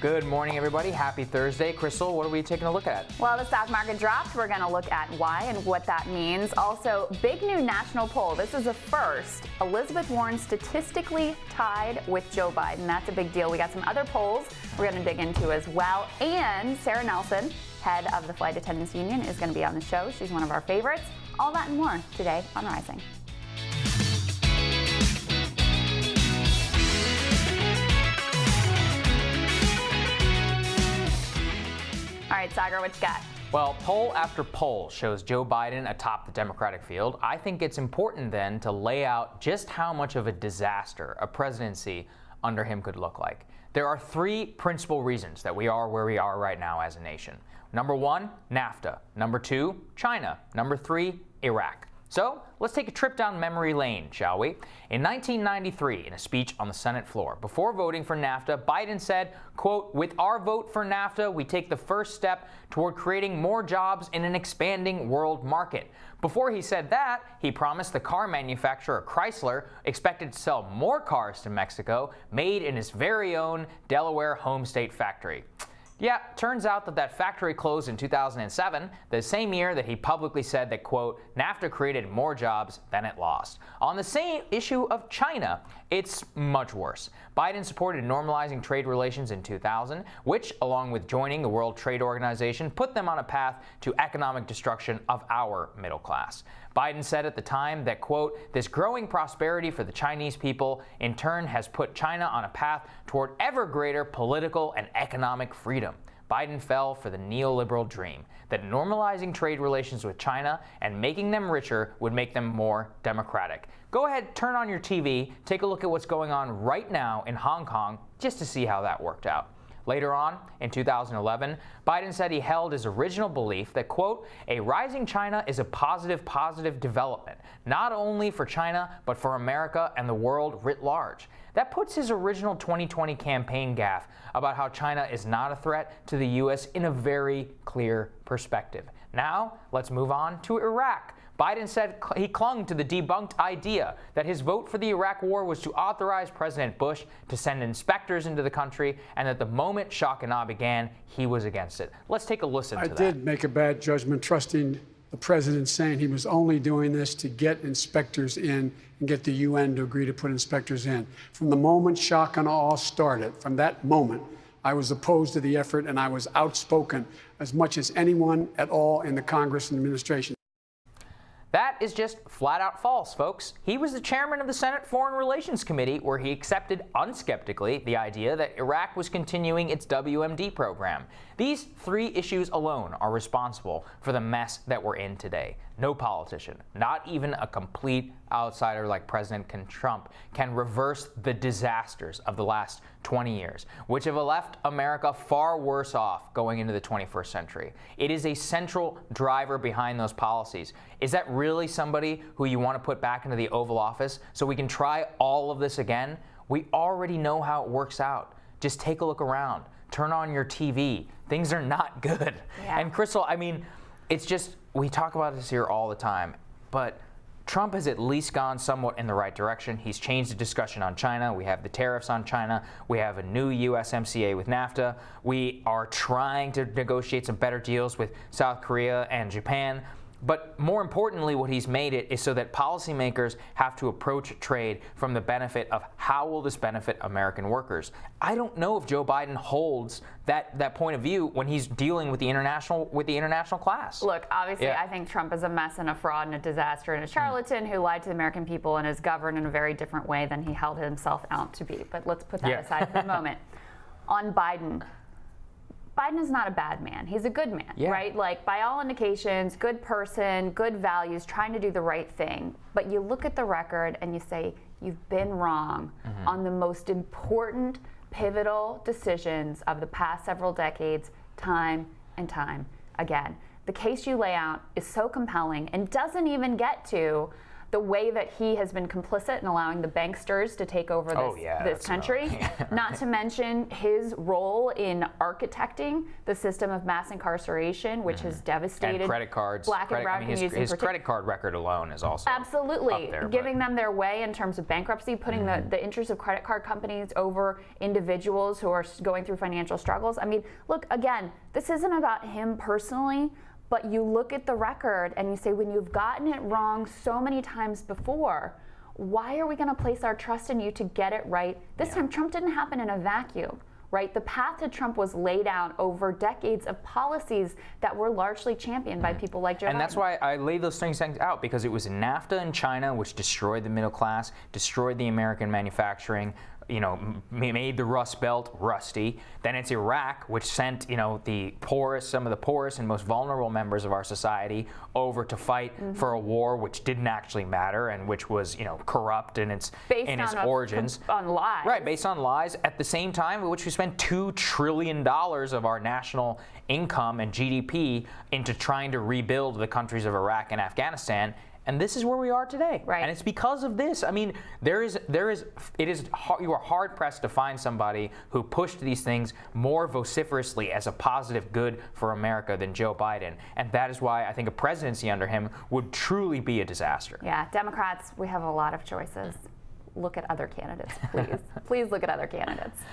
Good morning, everybody. Happy Thursday. Crystal, what are we taking a look at? Well, the stock market dropped. We're going to look at why and what that means. Also, big new national poll. This is a first. Elizabeth Warren statistically tied with Joe Biden. That's a big deal. We got some other polls we're going to dig into as well. And Sarah Nelson, head of the Flight Attendants Union, is going to be on the show. She's one of our favorites. All that and more today on Rising. All right, Saagar, what you got? Well, poll after poll shows Joe Biden atop the Democratic field. I think it's important then to lay out just how much of a disaster a presidency under him could look like. There are three principal reasons that we are where we are right now as a nation. Number one, NAFTA. Number two, China. Number three, Iraq. So let's take a trip down memory lane, shall we? In 1993, in a speech on the Senate floor, before voting for NAFTA, Biden said, quote, "With our vote for NAFTA, we take the first step toward creating more jobs in an expanding world market." Before he said that, he promised the car manufacturer Chrysler expected to sell more cars to Mexico made in his very own Delaware home state factory. Yeah, turns out that factory closed in 2007, the same year that he publicly said that, quote, "NAFTA created more jobs than it lost." On the same issue of China, it's much worse. Biden supported normalizing trade relations in 2000, which, along with joining the World Trade Organization, put them on a path to economic destruction of our middle class. Biden said at the time that, quote, "This growing prosperity for the Chinese people in turn has put China on a path toward ever greater political and economic freedom." Biden fell for the neoliberal dream that normalizing trade relations with China and making them richer would make them more democratic. Go ahead, turn on your TV, take a look at what's going on right now in Hong Kong just to see how that worked out. Later on, in 2011, Biden said he held his original belief that, quote, "A rising China is a positive development, not only for China, but for America and the world writ large." That puts his original 2020 campaign gaffe about how China is not a threat to the U.S. in a very clear perspective. Now, let's move on to Iraq. Biden said he clung to the debunked idea that his vote for the Iraq war was to authorize President Bush to send inspectors into the country, and that the moment shock and awe began, he was against it. Let's take a listen to that. I did make a bad judgment trusting the president, saying he was only doing this to get inspectors in and get the UN to agree to put inspectors in. From the moment shock and awe started, from that moment, I was opposed to the effort, and I was outspoken as much as anyone at all in the Congress and administration. That is just flat out false, folks. He was the chairman of the Senate Foreign Relations Committee, where he accepted unskeptically the idea that Iraq was continuing its WMD program. These three issues alone are responsible for the mess that we're in today. No politician, not even a complete outsider like President Trump, can reverse the disasters of the last 20 years, which have left America far worse off going into the 21st century. It is a central driver behind those policies. Is that really somebody who you want to put back into the Oval Office so we can try all of this again? We already know how it works out. Just take a look around. Turn on your TV. Things are not good. Yeah. And Crystal, I mean, it's just, we talk about this here all the time, but Trump has at least gone somewhat in the right direction. He's changed the discussion on China. We have the tariffs on China. We have a new USMCA with NAFTA. We are trying to negotiate some better deals with South Korea and Japan. But more importantly, what he's made it is so that policymakers have to approach trade from the benefit of how will this benefit American workers. I don't know if Joe Biden holds that point of view when he's dealing with the international class. Look, obviously, I think Trump is a mess and a fraud and a disaster and a charlatan who lied to the American people and is governed in a very different way than he held himself out to be. But let's put that aside for the moment. On Biden is not a bad man. He's a good man, right? Like, by all indications, good person, good values, trying to do the right thing. But you look at the record and you say, you've been wrong on the most important, pivotal decisions of the past several decades, time and time again. The case you lay out is so compelling and doesn't even get to the way that he has been complicit in allowing the banksters to take over this country, not to mention his role in architecting the system of mass incarceration, which has devastated and credit cards, black and brown communities. His credit card record alone is also absolutely up there, giving them their way in terms of bankruptcy, putting the interests of credit card companies over individuals who are going through financial struggles. I mean, look, again, this isn't about him personally, but you look at the record and you say, when you've gotten it wrong so many times before, why are we going to place our trust in you to get it right this time? Trump didn't happen in a vacuum, right? The path to Trump was laid out over decades of policies that were largely championed by people like Joe Biden. And that's why I laid those things out, because it was NAFTA in China, which destroyed the middle class, destroyed the American manufacturing, made the Rust Belt rusty. Then it's Iraq, which sent, some of the poorest and most vulnerable members of our society over to fight for a war which didn't actually matter and which was, corrupt in its origins. On lies. Right, based on lies. At the same time, which we spent $2 trillion of our national income and GDP into trying to rebuild the countries of Iraq and Afghanistan. And this is where we are today. Right. And it's because of this. I mean, you are hard pressed to find somebody who pushed these things more vociferously as a positive good for America than Joe Biden. And that is why I think a presidency under him would truly be a disaster. Yeah, Democrats, we have a lot of choices. Look at other candidates, please. Please look at other candidates.